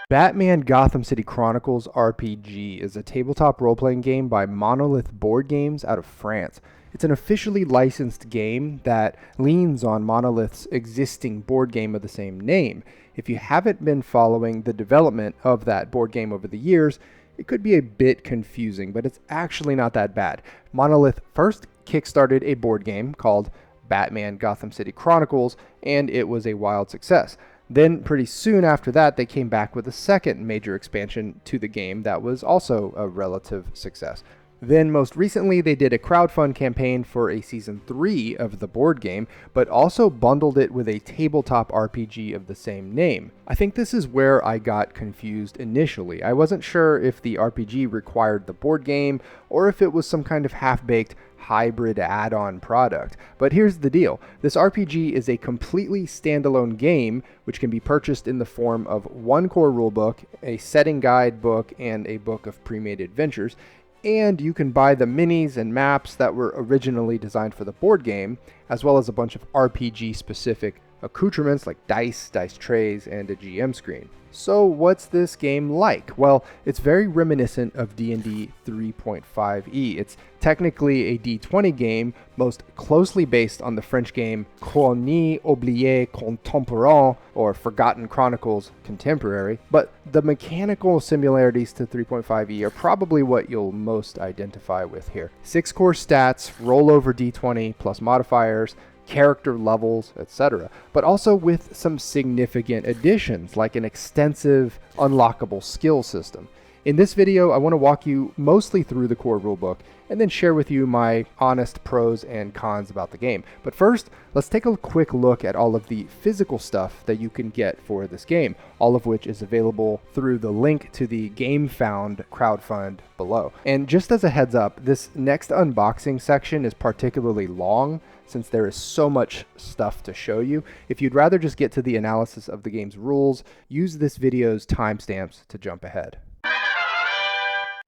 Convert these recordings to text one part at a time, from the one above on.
Batman Gotham City Chronicles RPG is a tabletop role-playing game by Monolith Board Games out of France. It's an officially licensed game that leans on Monolith's existing board game of the same name. If you haven't been following the development of that board game over the years, it could be a bit confusing, but it's actually not that bad. Monolith first kickstarted a board game called Batman Gotham City Chronicles, and it was a wild success. Then pretty soon after that, they came back with a second major expansion to the game that was also a relative success. Then most recently, they did a crowdfund campaign for a season 3 of the board game, but also bundled it with a tabletop RPG of the same name. I think this is where I got confused initially. I wasn't sure if the RPG required the board game or if it was some kind of half-baked hybrid add-on product. But here's the deal. This RPG is a completely standalone game which can be purchased in the form of one core rulebook, a setting guide book, and a book of pre-made adventures. And you can buy the minis and maps that were originally designed for the board game, as well as a bunch of RPG-specific accoutrements like dice trays, and a GM screen. So what's this game like? Well, it's very reminiscent of D&D 3.5e. It's technically a d20 game, most closely based on the French game Chroniques oubliées contemporaines, or Forgotten Chronicles Contemporary, but the mechanical similarities to 3.5e are probably what you'll most identify with here. 6 core stats, roll over d20 plus modifiers, character levels, etc., but also with some significant additions like an extensive unlockable skill system. In this video, I want to walk you mostly through the core rulebook and then share with you my honest pros and cons about the game. But first, let's take a quick look at all of the physical stuff that you can get for this game, all of which is available through the link to the Gamefound crowdfund below. And just as a heads up, this next unboxing section is particularly long since there is so much stuff to show you. If you'd rather just get to the analysis of the game's rules, use this video's timestamps to jump ahead.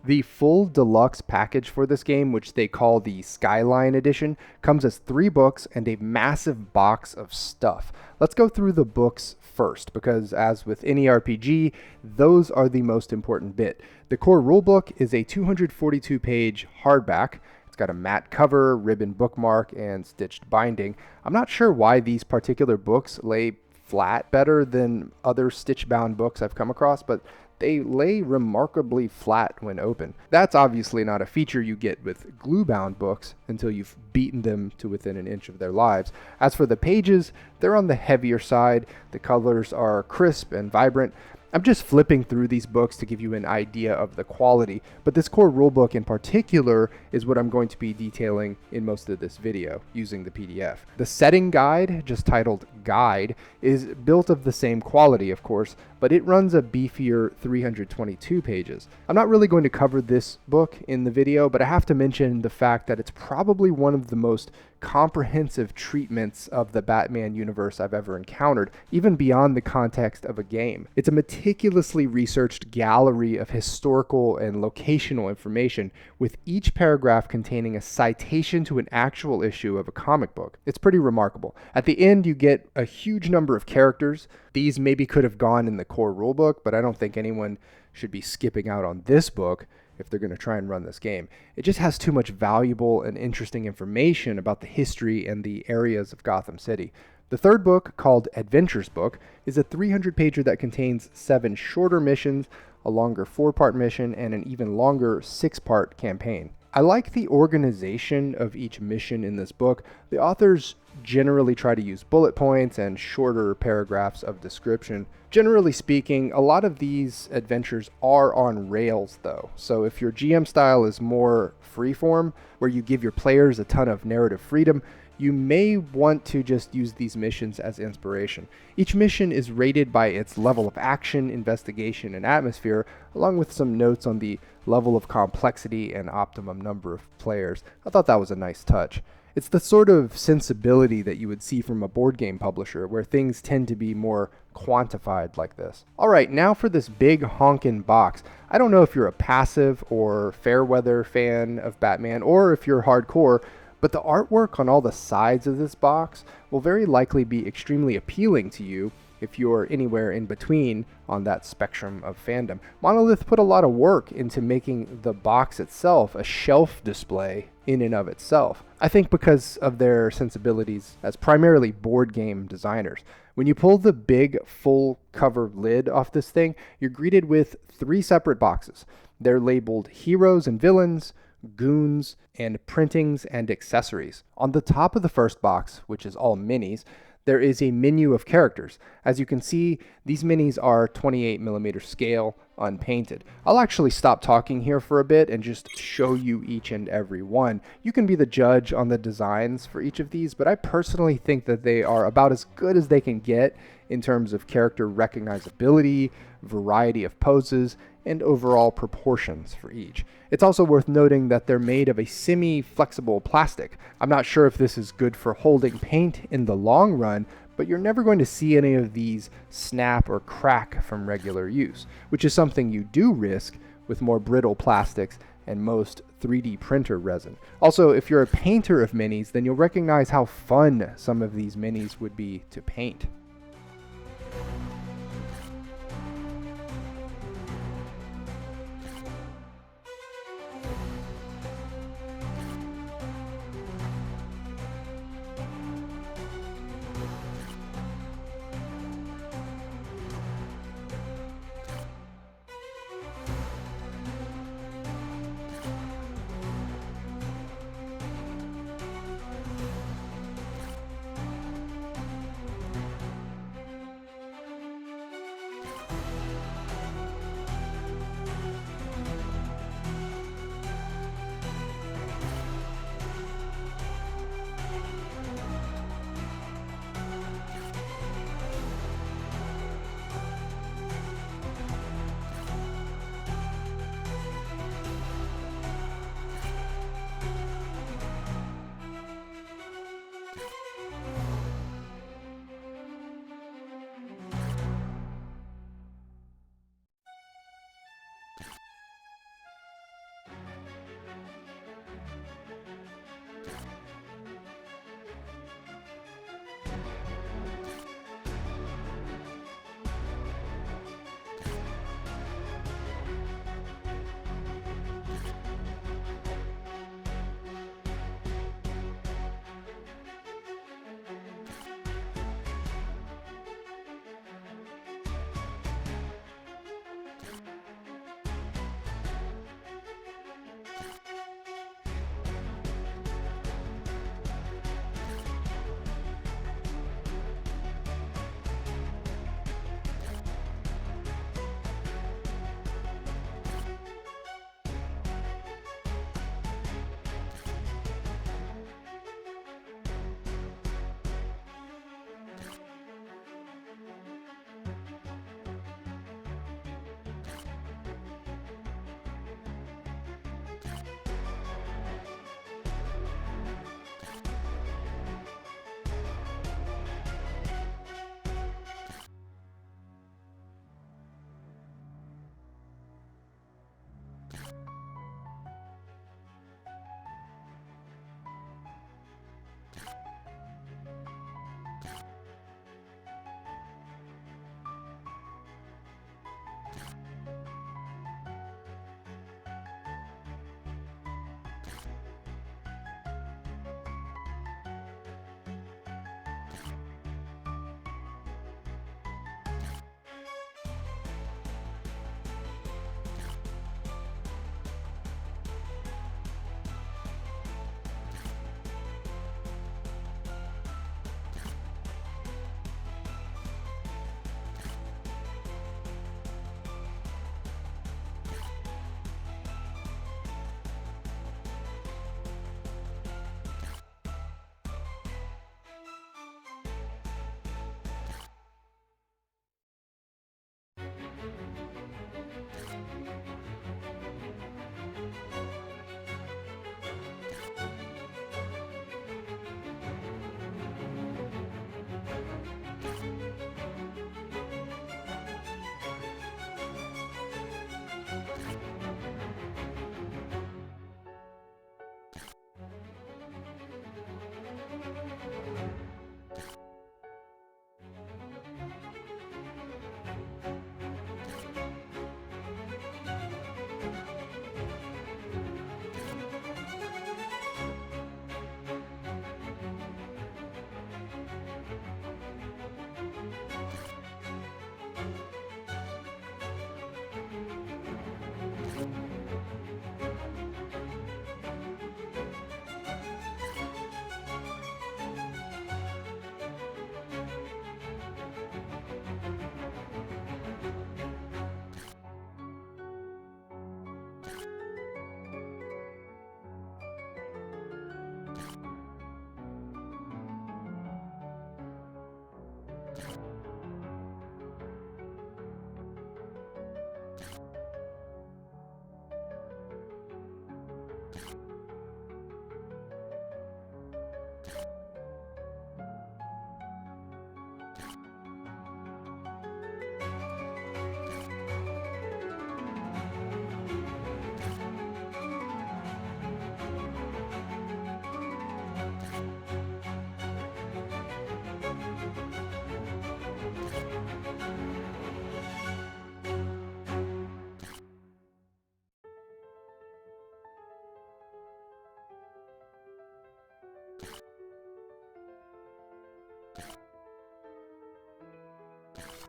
The full deluxe package for this game, which they call the Skyline edition, comes as 3 books and a massive box of stuff. Let's go through the books first, because as with any RPG, those are the most important bit. The core rulebook is a 242-page hardback. It's got a matte cover, ribbon bookmark, and stitched binding. I'm not sure why these particular books lay flat better than other stitch-bound books I've come across, but they lay remarkably flat when open. That's obviously not a feature you get with glue-bound books until you've beaten them to within an inch of their lives. As for the pages, they're on the heavier side. The colors are crisp and vibrant. I'm just flipping through these books to give you an idea of the quality, but this core rulebook in particular is what I'm going to be detailing in most of this video using the PDF. The setting guide, just titled Guide, is built of the same quality, of course, but it runs a beefier 322 pages. I'm not really going to cover this book in the video, but I have to mention the fact that it's probably one of the most comprehensive treatments of the Batman universe I've ever encountered, even beyond the context of a game. It's a meticulously researched gallery of historical and locational information, with each paragraph containing a citation to an actual issue of a comic book. It's pretty remarkable. At the end, you get a huge number of characters. These maybe could have gone in the core rulebook, but I don't think anyone should be skipping out on this book if they're going to try and run this game. It just has too much valuable and interesting information about the history and the areas of Gotham City. The third book, called Adventures Book, is a 300-pager that contains 7 shorter missions, a longer 4-part mission, and an even longer 6-part campaign. I like the organization of each mission in this book. The authors generally try to use bullet points and shorter paragraphs of description. Generally speaking, a lot of these adventures are on rails though, so if your GM style is more freeform, where you give your players a ton of narrative freedom, you may want to just use these missions as inspiration. Each mission is rated by its level of action, investigation, and atmosphere, along with some notes on the level of complexity and optimum number of players. I thought that was a nice touch. It's the sort of sensibility that you would see from a board game publisher, where things tend to be more quantified like this. Alright, now for this big honkin' box. I don't know if you're a passive or fair weather fan of Batman, or if you're hardcore, but the artwork on all the sides of this box will very likely be extremely appealing to you if you're anywhere in between on that spectrum of fandom. Monolith put a lot of work into making the box itself a shelf display in and of itself. I think because of their sensibilities as primarily board game designers. When you pull the big full cover lid off this thing, you're greeted with 3 separate boxes. They're labeled Heroes and Villains, Goons, and Printings and Accessories. On the top of the first box, which is all minis, there is a menu of characters. As you can see, these minis are 28mm scale, unpainted. I'll actually stop talking here for a bit and just show you each and every one. You can be the judge on the designs for each of these, but I personally think that they are about as good as they can get in terms of character recognizability, variety of poses, and overall proportions for each. It's also worth noting that they're made of a semi-flexible plastic. I'm not sure if this is good for holding paint in the long run, but you're never going to see any of these snap or crack from regular use, which is something you do risk with more brittle plastics and most 3D printer resin. Also, if you're a painter of minis, then you'll recognize how fun some of these minis would be to paint.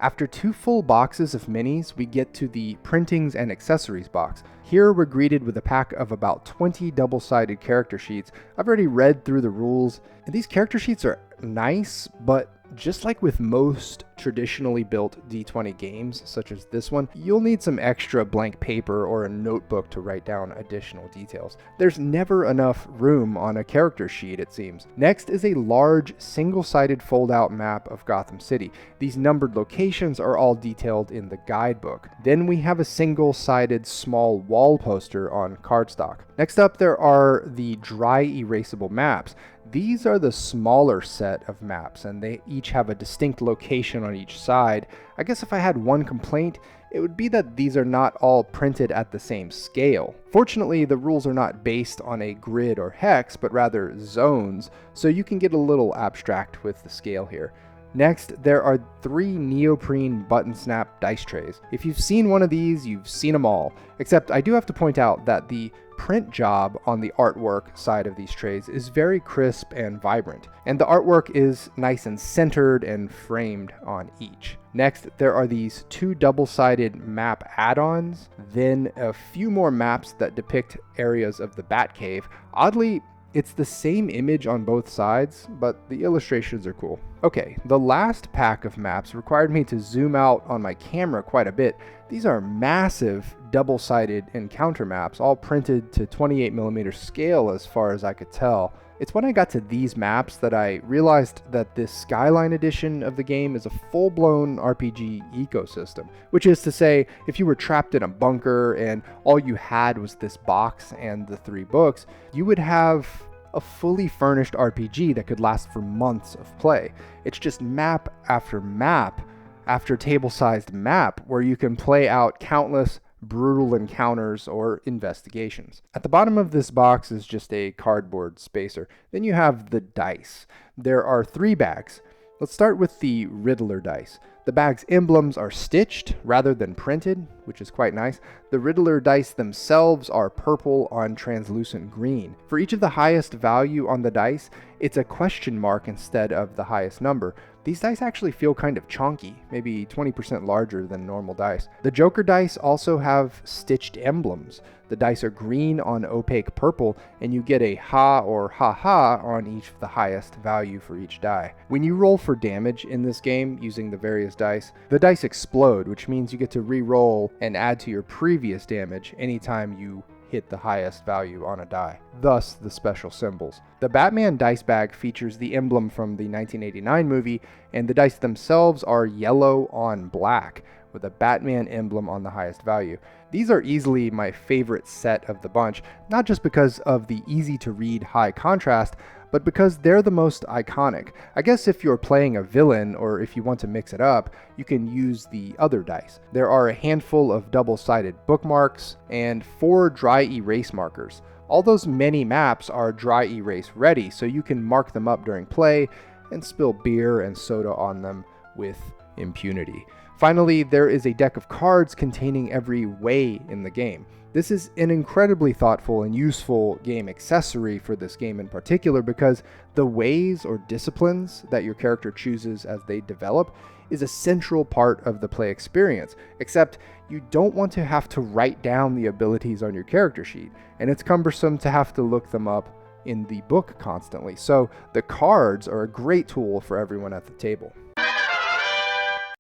After 2 full boxes of minis, we get to the printings and accessories box. Here we're greeted with a pack of about 20 double-sided character sheets. I've already read through the rules, and these character sheets are nice, but just like with most traditionally built D20 games, such as this one, you'll need some extra blank paper or a notebook to write down additional details. There's never enough room on a character sheet, it seems. Next is a large, single-sided fold-out map of Gotham City. These numbered locations are all detailed in the guidebook. Then we have a single-sided small wall poster on cardstock. Next up, there are the dry erasable maps. These are the smaller set of maps, and they each have a distinct location on each side. I guess if I had one complaint, it would be that these are not all printed at the same scale. Fortunately, the rules are not based on a grid or hex, but rather zones, so you can get a little abstract with the scale here. Next, there are 3 neoprene button snap dice trays. If you've seen one of these, you've seen them all. Except I do have to point out that the print job on the artwork side of these trays is very crisp and vibrant, and the artwork is nice and centered and framed on each. Next, there are these 2 double-sided map add-ons, then a few more maps that depict areas of the Batcave. Oddly, it's the same image on both sides, but the illustrations are cool. Okay, the last pack of maps required me to zoom out on my camera quite a bit. These are massive double-sided encounter maps, all printed to 28mm scale as far as I could tell. It's when I got to these maps that I realized that this Skyline edition of the game is a full-blown RPG ecosystem, which is to say, if you were trapped in a bunker and all you had was this box and the 3 books, you would have a fully furnished RPG that could last for months of play. It's just map after map after table-sized map where you can play out countless brutal encounters or investigations. At the bottom of this box is just a cardboard spacer. Then you have the dice. There are 3 bags. Let's start with the Riddler dice. The bag's emblems are stitched rather than printed, which is quite nice. The Riddler dice themselves are purple on translucent green. For each of the highest value on the dice, it's a question mark instead of the highest number. These dice actually feel kind of chunky, maybe 20% larger than normal dice. The Joker dice also have stitched emblems. The dice are green on opaque purple, and you get a ha or ha-ha on each of the highest value for each die. When you roll for damage in this game using the various dice, the dice explode, which means you get to re-roll and add to your previous damage anytime you hit the highest value on a die, thus the special symbols. The Batman dice bag features the emblem from the 1989 movie, and the dice themselves are yellow on black, with a Batman emblem on the highest value. These are easily my favorite set of the bunch, not just because of the easy-to-read high contrast, but because they're the most iconic. I guess if you're playing a villain, or if you want to mix it up, you can use the other dice. There are a handful of double-sided bookmarks, and 4 dry erase markers. All those many maps are dry erase ready, so you can mark them up during play, and spill beer and soda on them with impunity. Finally, there is a deck of cards containing every way in the game. This is an incredibly thoughtful and useful game accessory for this game in particular because the ways or disciplines that your character chooses as they develop is a central part of the play experience, except you don't want to have to write down the abilities on your character sheet, and it's cumbersome to have to look them up in the book constantly. So the cards are a great tool for everyone at the table.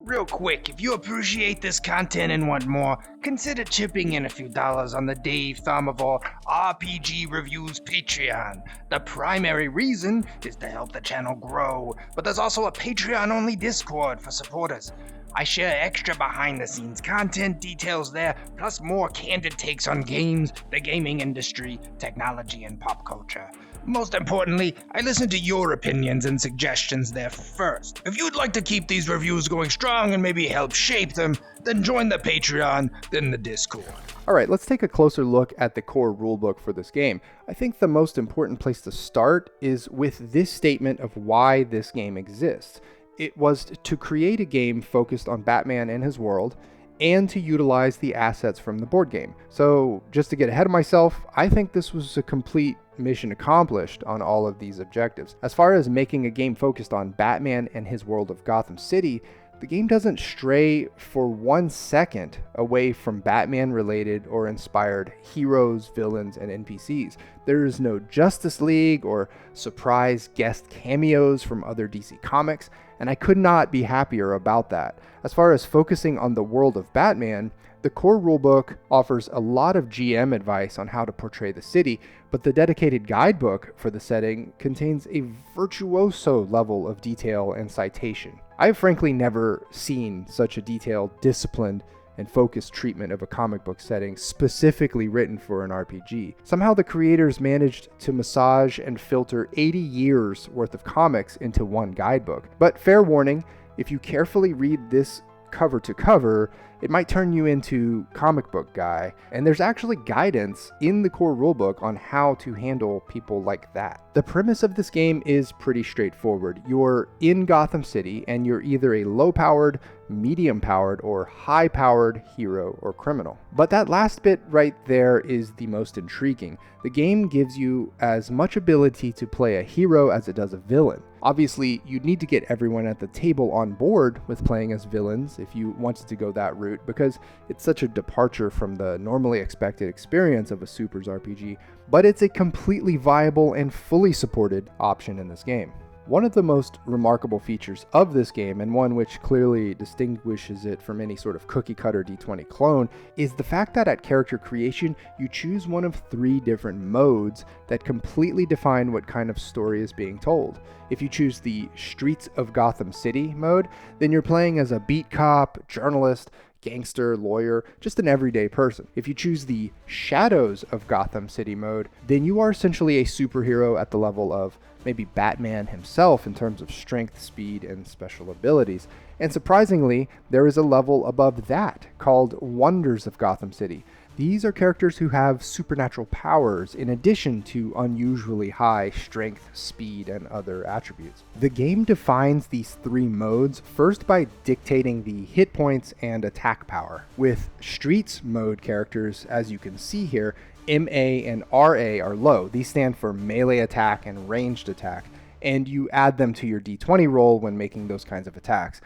Real quick, if you appreciate this content and want more, consider chipping in a few dollars on the Dave Thaumavore RPG Reviews Patreon. The primary reason is to help the channel grow, but there's also a Patreon-only Discord for supporters. I share extra behind-the-scenes content details there, plus more candid takes on games, the gaming industry, technology, and pop culture. Most importantly, I listen to your opinions and suggestions there first. If you'd like to keep these reviews going strong and maybe help shape them, then join the Patreon, then the Discord. Alright, let's take a closer look at the core rulebook for this game. I think the most important place to start is with this statement of why this game exists. It was to create a game focused on Batman and his world, and to utilize the assets from the board game. So, just to get ahead of myself, I think this was a complete mission accomplished on all of these objectives. As far as making a game focused on Batman and his world of Gotham City, The game doesn't stray for 1 second away from Batman-related or inspired heroes, villains, and NPCs. There is no Justice League or surprise guest cameos from other DC comics, and I could not be happier about that. As far as focusing on the world of Batman, the core rulebook offers a lot of GM advice on how to portray the city, but the dedicated guidebook for the setting contains a virtuoso level of detail and citation. I have frankly never seen such a detailed, disciplined, and focused treatment of a comic book setting specifically written for an RPG. Somehow the creators managed to massage and filter 80 years worth of comics into one guidebook. But fair warning, if you carefully read this cover to cover, it might turn you into comic book guy, and there's actually guidance in the core rulebook on how to handle people like that. The premise of this game is pretty straightforward. You're in Gotham City, and you're either a low-powered, medium-powered, or high-powered hero or criminal. But that last bit right there is the most intriguing. The game gives you as much ability to play a hero as it does a villain. Obviously, you'd need to get everyone at the table on board with playing as villains if you wanted to go that route, because it's such a departure from the normally expected experience of a Supers RPG, but it's a completely viable and fully supported option in this game. One of the most remarkable features of this game, and one which clearly distinguishes it from any sort of cookie-cutter d20 clone, is the fact that at character creation, you choose one of 3 different modes that completely define what kind of story is being told. If you choose the Streets of Gotham City mode, then you're playing as a beat cop, journalist, gangster, lawyer, just an everyday person. If you choose the Shadows of Gotham City mode, then you are essentially a superhero at the level of maybe Batman himself in terms of strength, speed, and special abilities. And surprisingly, there is a level above that called Wonders of Gotham City. These are characters who have supernatural powers in addition to unusually high strength, speed, and other attributes. The game defines these 3 modes first by dictating the hit points and attack power. With Streets mode characters, as you can see here, MA and RA are low. These stand for melee attack and ranged attack, and you add them to your d20 roll when making those kinds of attacks.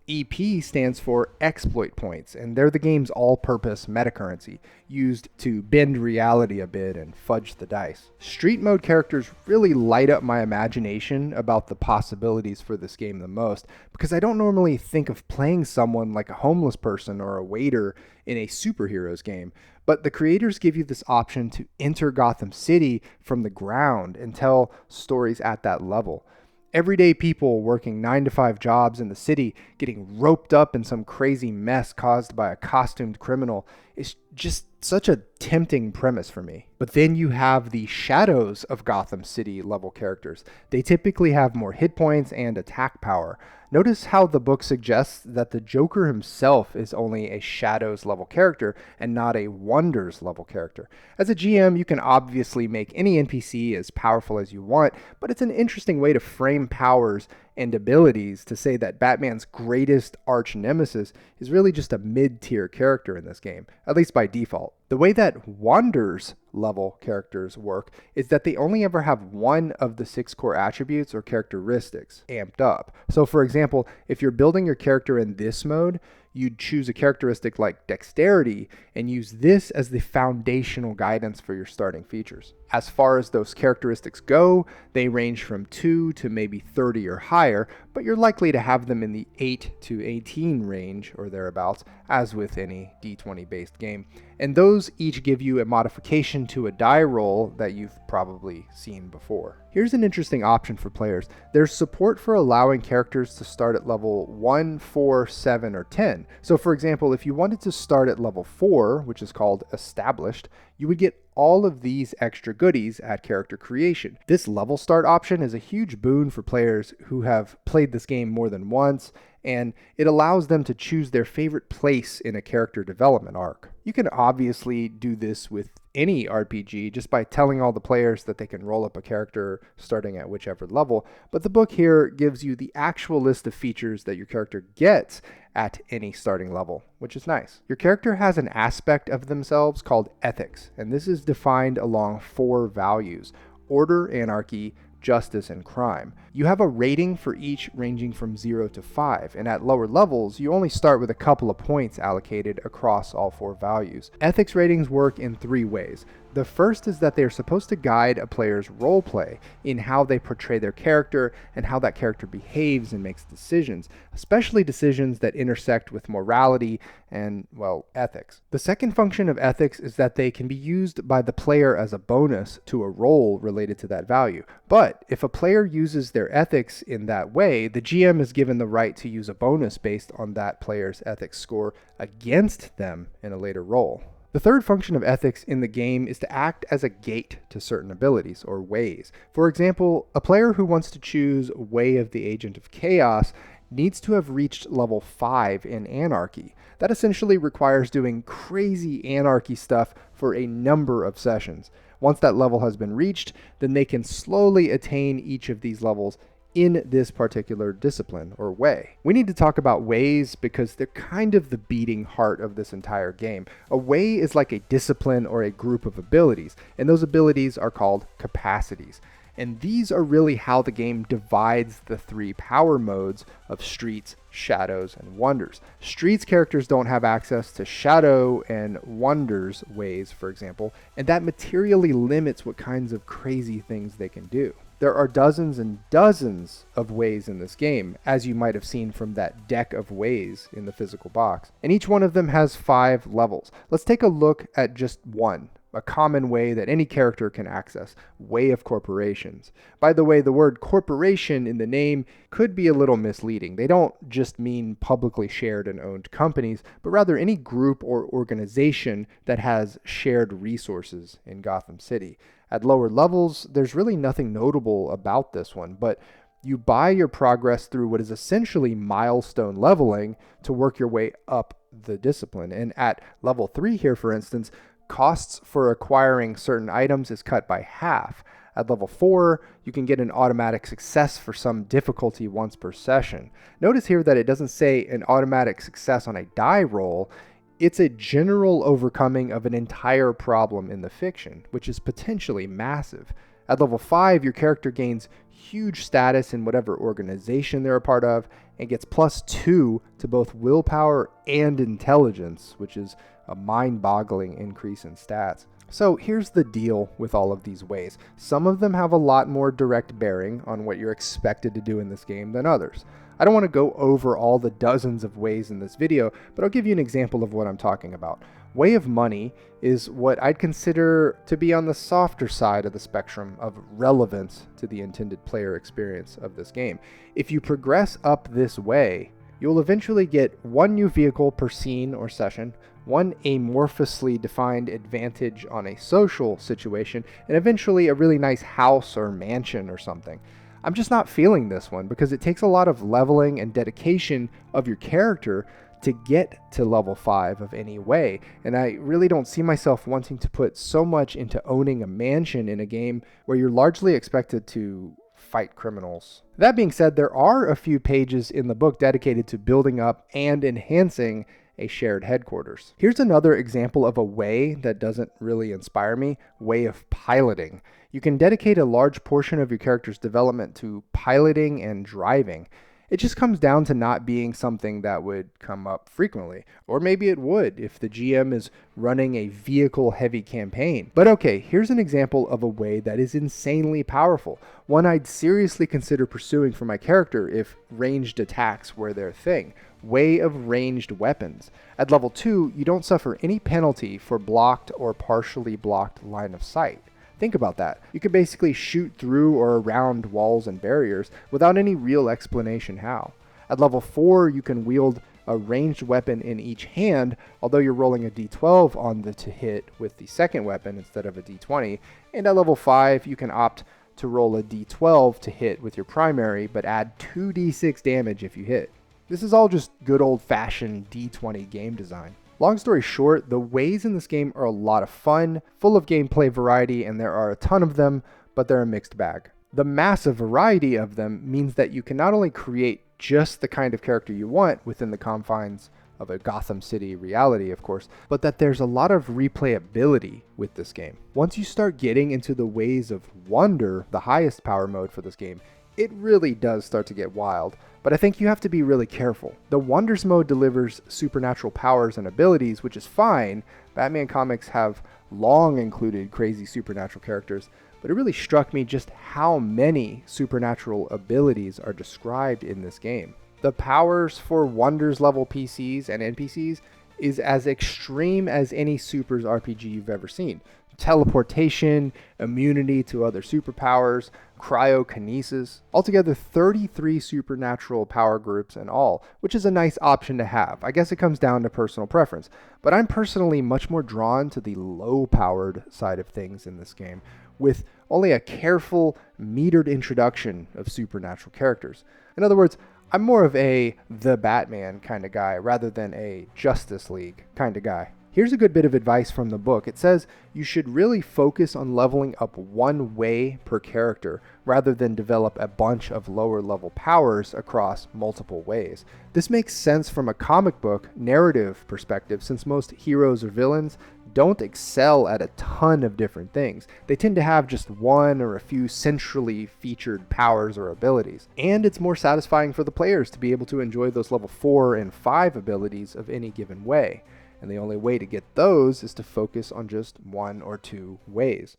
EP stands for exploit points, and they're the game's all-purpose metacurrency, used to bend reality a bit and fudge the dice. Street mode characters really light up my imagination about the possibilities for this game the most, because I don't normally think of playing someone like a homeless person or a waiter in a superheroes game, but the creators give you this option to enter Gotham City from the ground and tell stories at that level. Everyday people working 9-to-5 jobs in the city getting roped up in some crazy mess caused by a costumed criminal is just such a tempting premise for me. But then you have the Shadows of Gotham City level characters. They typically have more hit points and attack power. Notice how the book suggests that the Joker himself is only a Shadows level character and not a Wonders level character. As a GM, you can obviously make any NPC as powerful as you want, but it's an interesting way to frame powers and abilities to say that Batman's greatest arch nemesis is really just a mid-tier character in this game, at least by default. The way that Wonders level characters work is that they only ever have one of the 6 core attributes or characteristics amped up. So for example, if you're building your character in this mode, you'd choose a characteristic like dexterity and use this as the foundational guidance for your starting features. As far as those characteristics go, they range from 2 to maybe 30 or higher, but you're likely to have them in the 8 to 18 range or thereabouts, as with any d20 based game. And those each give you a modification to a die roll that you've probably seen before. Here's an interesting option for players. There's support for allowing characters to start at level 1, 4, 7, or 10. So for example, if you wanted to start at level 4, which is called Established, you would get all of these extra goodies at character creation. This level start option is a huge boon for players who have played this game more than once, and it allows them to choose their favorite place in a character development arc. You can obviously do this with any RPG just by telling all the players that they can roll up a character starting at whichever level, but the book here gives you the actual list of features that your character gets at any starting level, which is nice. Your character has an aspect of themselves called ethics, and this is defined along 4 values: order, anarchy, justice, and crime. You have a rating for each ranging from 0 to 5, and at lower levels, you only start with a couple of points allocated across all 4 values. Ethics ratings work in 3 ways. The first is that they are supposed to guide a player's roleplay in how they portray their character and how that character behaves and makes decisions, especially decisions that intersect with morality and, well, ethics. The second function of ethics is that they can be used by the player as a bonus to a role related to that value. But if a player uses their ethics in that way, the GM is given the right to use a bonus based on that player's ethics score against them in a later role. The third function of ethics in the game is to act as a gate to certain abilities, or ways. For example, a player who wants to choose Way of the Agent of Chaos needs to have reached level 5 in Anarchy. That essentially requires doing crazy Anarchy stuff for a number of sessions. Once that level has been reached, then they can slowly attain each of these levels in this particular discipline or way. We need to talk about ways because they're kind of the beating heart of this entire game. A way is like a discipline or a group of abilities, and those abilities are called capacities. And these are really how the game divides the 3 power modes of Streets, Shadows, and Wonders. Streets characters don't have access to Shadow and Wonders ways, for example, and that materially limits what kinds of crazy things they can do. There are dozens and dozens of ways in this game, as you might have seen from that deck of ways in the physical box. And each one of them has 5 levels. Let's take a look at just one, a common way that any character can access, Way of Corporations. By the way, the word corporation in the name could be a little misleading. They don't just mean publicly shared and owned companies, but rather any group or organization that has shared resources in Gotham City. At lower levels, there's really nothing notable about this one, but you buy your progress through what is essentially milestone leveling to work your way up the discipline. And at level 3 here, for instance, costs for acquiring certain items is cut by half. At level 4, you can get an automatic success for some difficulty once per session. Notice here that it doesn't say an automatic success on a die roll. It's a general overcoming of an entire problem in the fiction, which is potentially massive. At level 5, your character gains huge status in whatever organization they're a part of and gets +2 to both willpower and intelligence, which is a mind-boggling increase in stats. So here's the deal with all of these ways. Some of them have a lot more direct bearing on what you're expected to do in this game than others. I don't want to go over all the dozens of ways in this video, but I'll give you an example of what I'm talking about. Way of Money is what I'd consider to be on the softer side of the spectrum of relevance to the intended player experience of this game. If you progress up this way, you'll eventually get 1 new vehicle per scene or session, 1 amorphously defined advantage on a social situation, and eventually a really nice house or mansion or something. I'm just not feeling this one because it takes a lot of leveling and dedication of your character to get to level 5 of any way, and I really don't see myself wanting to put so much into owning a mansion in a game where you're largely expected to fight criminals. That being said, there are a few pages in the book dedicated to building up and enhancing a shared headquarters. Here's another example of a way that doesn't really inspire me, Way of Piloting. You can dedicate a large portion of your character's development to piloting and driving. It just comes down to not being something that would come up frequently. Or maybe it would if the GM is running a vehicle-heavy campaign. But okay, here's an example of a way that is insanely powerful. One I'd seriously consider pursuing for my character if ranged attacks were their thing. Way of Ranged Weapons. At level 2, you don't suffer any penalty for blocked or partially blocked line of sight. Think about that. You could basically shoot through or around walls and barriers without any real explanation how. At level 4, you can wield a ranged weapon in each hand, although you're rolling a d12 on the to hit with the second weapon instead of a d20. And at level 5, you can opt to roll a d12 to hit with your primary, but add 2d6 damage if you hit. This is all just good old-fashioned d20 game design. Long story short, the ways in this game are a lot of fun, full of gameplay variety, and there are a ton of them, but they're a mixed bag. The massive variety of them means that you can not only create just the kind of character you want within the confines of a Gotham City reality, of course, but that there's a lot of replayability with this game. Once you start getting into the ways of wonder, the highest power mode for this game, it really does start to get wild, but I think you have to be really careful. The Wonders mode delivers supernatural powers and abilities, which is fine. Batman comics have long included crazy supernatural characters, but it really struck me just how many supernatural abilities are described in this game. The powers for Wonders level PCs and NPCs is as extreme as any Supers RPG you've ever seen. Teleportation, immunity to other superpowers, cryokinesis, altogether 33 supernatural power groups in all, which is a nice option to have. I guess it comes down to personal preference, but I'm personally much more drawn to the low-powered side of things in this game, with only a careful, metered introduction of supernatural characters. In other words, I'm more of a The Batman kind of guy rather than a Justice League kind of guy. Here's a good bit of advice from the book. It says you should really focus on leveling up one way per character rather than develop a bunch of lower level powers across multiple ways. This makes sense from a comic book narrative perspective, since most heroes or villains don't excel at a ton of different things. They tend to have just one or a few centrally featured powers or abilities. And it's more satisfying for the players to be able to enjoy those level 4 and 5 abilities of any given way. And the only way to get those is to focus on just one or two ways.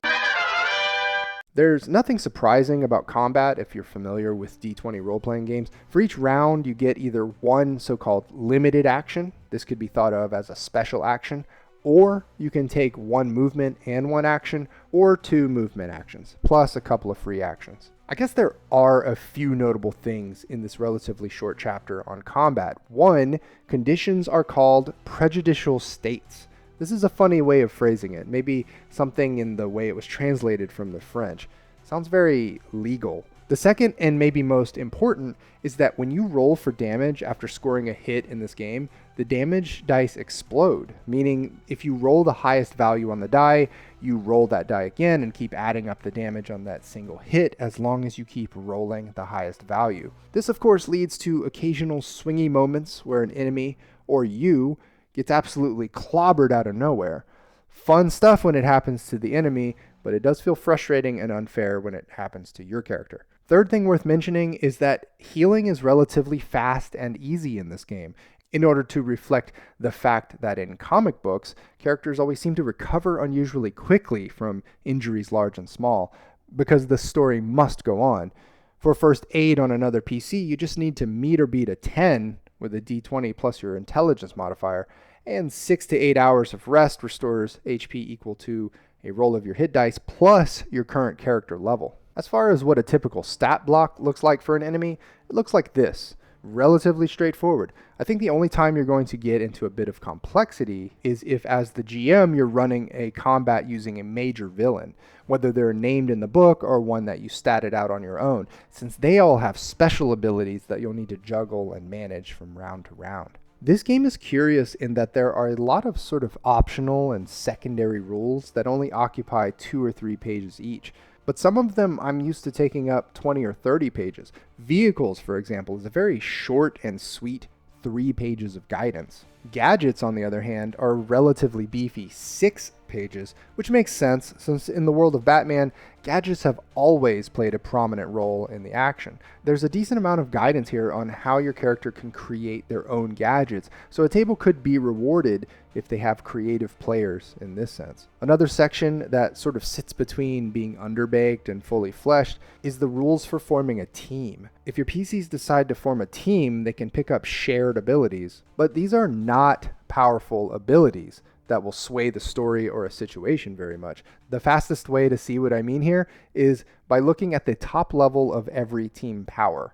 There's nothing surprising about combat if you're familiar with d20 role-playing games. For each round, you get either one so-called limited action, this could be thought of as a special action, or you can take one movement and one action, or two movement actions, plus a couple of free actions. I guess there are a few notable things in this relatively short chapter on combat. One, conditions are called prejudicial states. This is a funny way of phrasing it, maybe something in the way it was translated from the French. Sounds very legal. The second, and maybe most important, is that when you roll for damage after scoring a hit in this game, the damage dice explode, meaning if you roll the highest value on the die, you roll that die again and keep adding up the damage on that single hit as long as you keep rolling the highest value. This, of course, leads to occasional swingy moments where an enemy, or you, gets absolutely clobbered out of nowhere. Fun stuff when it happens to the enemy, but it does feel frustrating and unfair when it happens to your character. Third thing worth mentioning is that healing is relatively fast and easy in this game, in order to reflect the fact that in comic books, characters always seem to recover unusually quickly from injuries large and small, because the story must go on. For first aid on another PC, you just need to meet or beat a 10 with a d20 plus your intelligence modifier, and 6 to 8 hours of rest restores HP equal to a roll of your hit dice plus your current character level. As far as what a typical stat block looks like for an enemy, it looks like this. Relatively straightforward. I think the only time you're going to get into a bit of complexity is if, as the GM, you're running a combat using a major villain, whether they're named in the book or one that you statted out on your own, since they all have special abilities that you'll need to juggle and manage from round to round. This game is curious in that there are a lot of sort of optional and secondary rules that only occupy 2 or 3 pages each. But some of them I'm used to taking up 20 or 30 pages. Vehicles, for example, is a very short and sweet 3 pages of guidance. Gadgets, on the other hand, are relatively beefy 6 pages, which makes sense since in the world of Batman, gadgets have always played a prominent role in the action. There's a decent amount of guidance here on how your character can create their own gadgets, so a table could be rewarded if they have creative players in this sense. Another section that sort of sits between being underbaked and fully fleshed is the rules for forming a team. If your PCs decide to form a team, they can pick up shared abilities, but these are not powerful abilities that will sway the story or a situation very much. The fastest way to see what I mean here is by looking at the top level of every team power.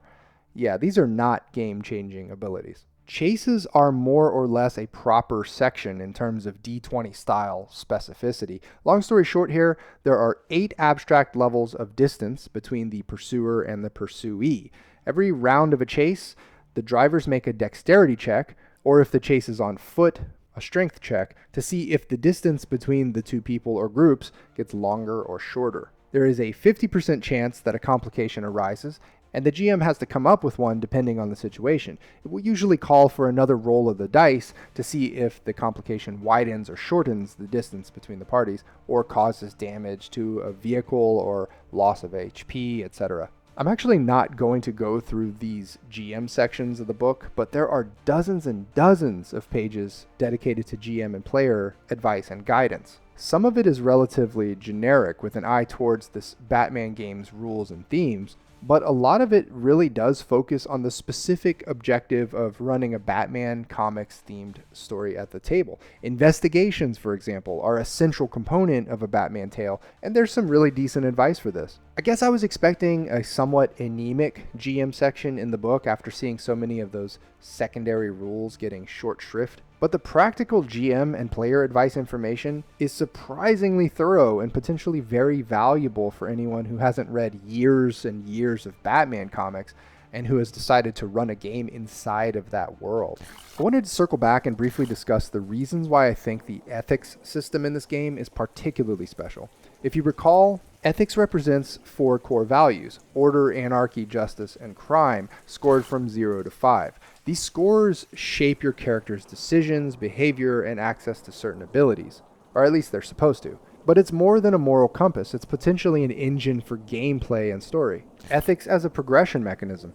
Yeah, these are not game-changing abilities. Chases are more or less a proper section in terms of d20 style specificity. Long story short here, there are 8 abstract levels of distance between the pursuer and the pursuee. Every round of a chase, the drivers make a dexterity check, or if the chase is on foot, a strength check, to see if the distance between the two people or groups gets longer or shorter. There is a 50% chance that a complication arises, and the GM has to come up with one depending on the situation. It will usually call for another roll of the dice to see if the complication widens or shortens the distance between the parties, or causes damage to a vehicle or loss of HP, etc. I'm actually not going to go through these GM sections of the book, but there are dozens and dozens of pages dedicated to GM and player advice and guidance. Some of it is relatively generic with an eye towards this Batman game's rules and themes, but a lot of it really does focus on the specific objective of running a Batman comics themed story at the table. Investigations, for example, are a central component of a Batman tale, and there's some really decent advice for this. I guess I was expecting a somewhat anemic GM section in the book after seeing so many of those secondary rules getting short shrift, but the practical GM and player advice information is surprisingly thorough and potentially very valuable for anyone who hasn't read years and years of Batman comics and who has decided to run a game inside of that world. I wanted to circle back and briefly discuss the reasons why I think the ethics system in this game is particularly special. If you recall, ethics represents 4 core values: order, anarchy, justice, and crime, scored from 0 to 5. These scores shape your character's decisions, behavior, and access to certain abilities, or at least they're supposed to. But it's more than a moral compass. It's potentially an engine for gameplay and story. Ethics as a progression mechanism.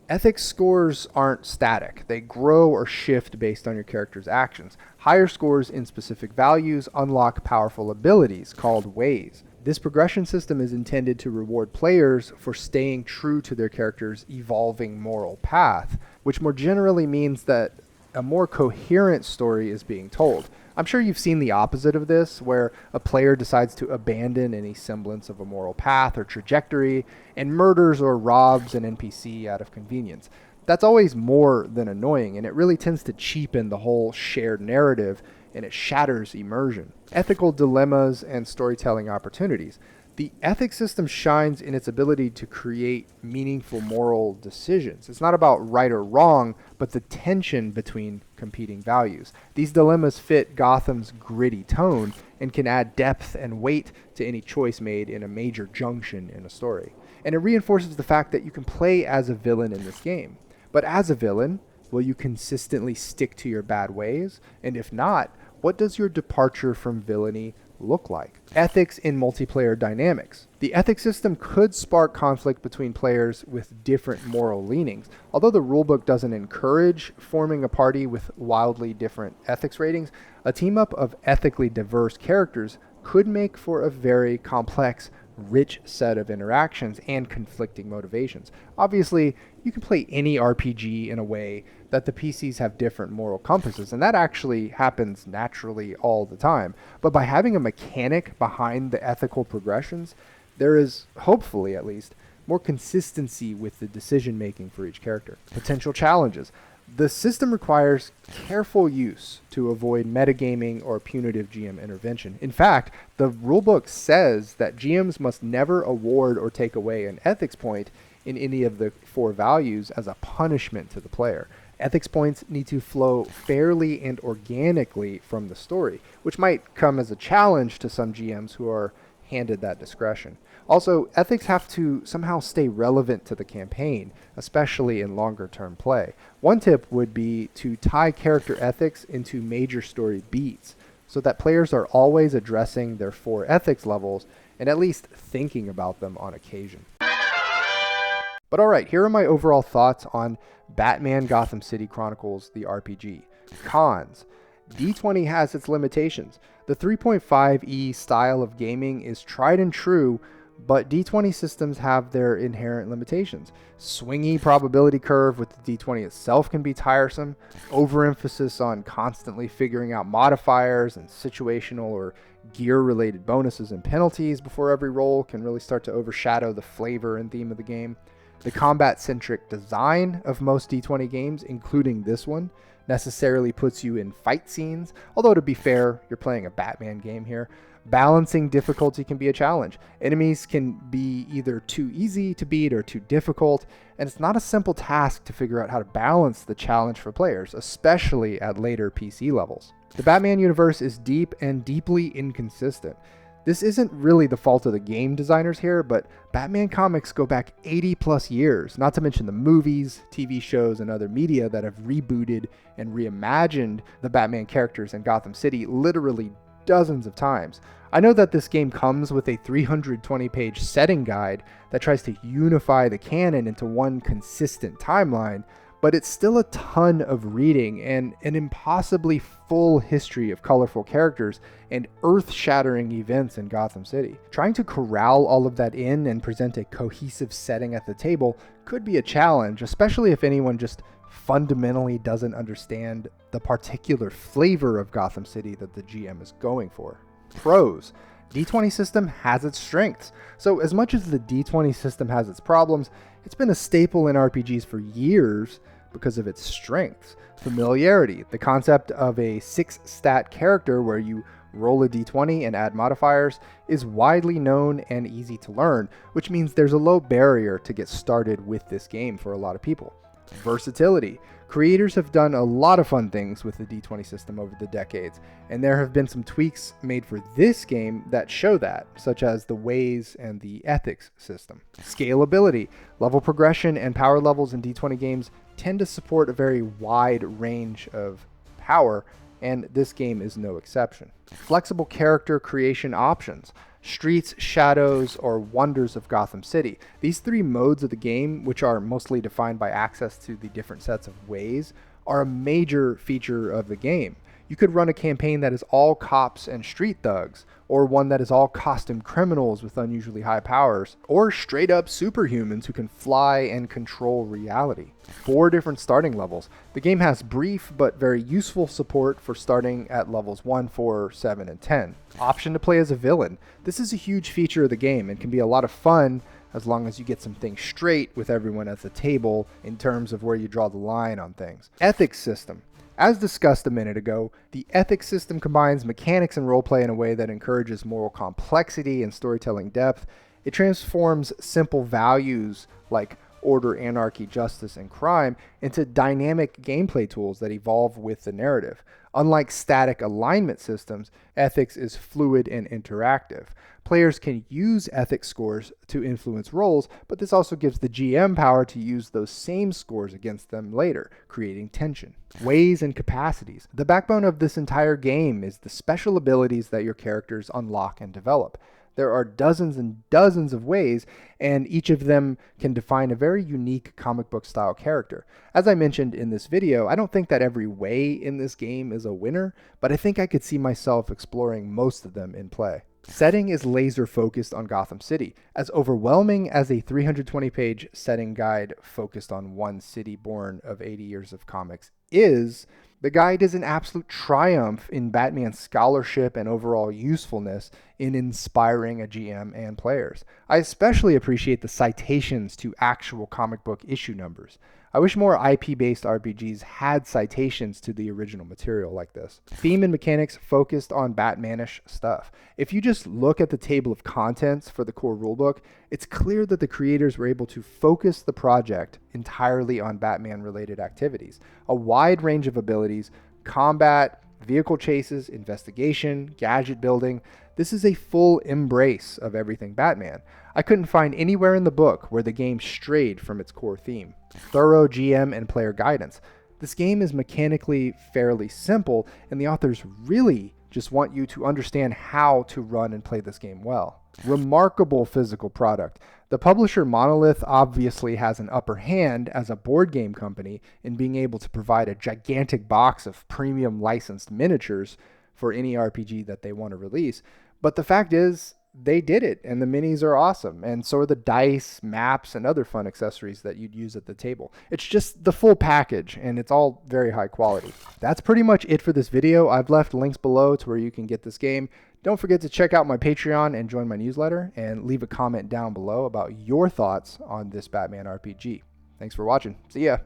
Ethics scores aren't static. They grow or shift based on your character's actions. Higher scores in specific values unlock powerful abilities called ways. This progression system is intended to reward players for staying true to their character's evolving moral path, which more generally means that a more coherent story is being told. I'm sure you've seen the opposite of this, where a player decides to abandon any semblance of a moral path or trajectory and murders or robs an NPC out of convenience. That's always more than annoying, and it really tends to cheapen the whole shared narrative, and it shatters immersion. Ethical dilemmas and storytelling opportunities. The ethics system shines in its ability to create meaningful moral decisions. It's not about right or wrong, but the tension between competing values. These dilemmas fit Gotham's gritty tone and can add depth and weight to any choice made in a major junction in a story. And it reinforces the fact that you can play as a villain in this game. But as a villain, will you consistently stick to your bad ways? And if not, what does your departure from villainy look like? Ethics in multiplayer dynamics. The ethics system could spark conflict between players with different moral leanings. Although the rulebook doesn't encourage forming a party with wildly different ethics ratings, a team up of ethically diverse characters could make for a very complex, rich set of interactions and conflicting motivations. Obviously, you can play any RPG in a way that the PCs have different moral compasses, and that actually happens naturally all the time. But by having a mechanic behind the ethical progressions, there is, hopefully at least, more consistency with the decision making for each character. Potential challenges. The system requires careful use to avoid metagaming or punitive GM intervention. In fact, the rulebook says that GMs must never award or take away an ethics point in any of the 4 values as a punishment to the player. Ethics points need to flow fairly and organically from the story, which might come as a challenge to some GMs who are handed that discretion. Also, ethics have to somehow stay relevant to the campaign, especially in longer term play. One tip would be to tie character ethics into major story beats, so that players are always addressing their 4 ethics levels and at least thinking about them on occasion. But alright, here are my overall thoughts on Batman Gotham City Chronicles, the RPG. Cons. D20 has its limitations. The 3.5e style of gaming is tried and true, but D20 systems have their inherent limitations. Swingy probability curve with the D20 itself can be tiresome. Overemphasis on constantly figuring out modifiers and situational or gear-related bonuses and penalties before every roll can really start to overshadow the flavor and theme of the game. The combat-centric design of most D20 games, including this one, necessarily puts you in fight scenes, although to be fair, you're playing a Batman game here. Balancing difficulty can be a challenge. Enemies can be either too easy to beat or too difficult, and it's not a simple task to figure out how to balance the challenge for players, especially at later PC levels. The Batman universe is deep and deeply inconsistent. This isn't really the fault of the game designers here, but Batman comics go back 80 plus years, not to mention the movies, TV shows, and other media that have rebooted and reimagined the Batman characters in Gotham City literally dozens of times. I know that this game comes with a 320-page setting guide that tries to unify the canon into one consistent timeline, but it's still a ton of reading and an impossibly full history of colorful characters and earth-shattering events in Gotham City. Trying to corral all of that in and present a cohesive setting at the table could be a challenge, especially if anyone just fundamentally doesn't understand the particular flavor of Gotham City that the GM is going for. Pros. D20 system has its strengths. So as much as the D20 system has its problems, it's been a staple in RPGs for years because of its strengths. Familiarity. The concept of a 6-stat character where you roll a d20 and add modifiers is widely known and easy to learn, which means there's a low barrier to get started with this game for a lot of people. Versatility. Creators have done a lot of fun things with the d20 system over the decades, and there have been some tweaks made for this game that show that, such as the ways and the ethics system. Scalability. Level progression and power levels in d20 games tend to support a very wide range of power, and this game is no exception. Flexible character creation options. Streets, shadows, or wonders of Gotham City. These three modes of the game, which are mostly defined by access to the different sets of ways, are a major feature of the game. You could run a campaign that is all cops and street thugs, or one that is all costumed criminals with unusually high powers, or straight up superhumans who can fly and control reality. 4 different starting levels. The game has brief but very useful support for starting at levels 1, 4, 7, and 10. Option to play as a villain. This is a huge feature of the game and can be a lot of fun as long as you get some things straight with everyone at the table in terms of where you draw the line on things. Ethics system. As discussed a minute ago, the ethics system combines mechanics and roleplay in a way that encourages moral complexity and storytelling depth. It transforms simple values like order, anarchy, justice, and crime into dynamic gameplay tools that evolve with the narrative. Unlike static alignment systems, ethics is fluid and interactive. Players can use ethics scores to influence roles, but this also gives the GM power to use those same scores against them later, creating tension. Ways and capacities. The backbone of this entire game is the special abilities that your characters unlock and develop. There are dozens and dozens of ways, and each of them can define a very unique comic book style character. As I mentioned in this video, I don't think that every way in this game is a winner, but I think I could see myself exploring most of them in play. Setting is laser focused on Gotham City. As overwhelming as a 320-page setting guide focused on one city born of 80 years of comics is, the guide is an absolute triumph in Batman's scholarship and overall usefulness in inspiring a GM and players. I especially appreciate the citations to actual comic book issue numbers. I wish more IP-based RPGs had citations to the original material like this. Theme and mechanics focused on Batmanish stuff. If you just look at the table of contents for the core rulebook, it's clear that the creators were able to focus the project entirely on Batman-related activities. A wide range of abilities, combat, vehicle chases, investigation, gadget building. This is a full embrace of everything Batman. I couldn't find anywhere in the book where the game strayed from its core theme. Thorough GM and player guidance. This game is mechanically fairly simple, and the authors really just want you to understand how to run and play this game well. Remarkable physical product. The publisher Monolith obviously has an upper hand as a board game company in being able to provide a gigantic box of premium licensed miniatures for any RPG that they want to release. But the fact is, they did it, and the minis are awesome, and so are the dice, maps, and other fun accessories that you'd use at the table. It's just the full package, and it's all very high quality. That's pretty much it for this video. I've left links below to where you can get this game. Don't forget to check out my Patreon and join my newsletter, and leave a comment down below about your thoughts on this Batman RPG. Thanks for watching. See ya.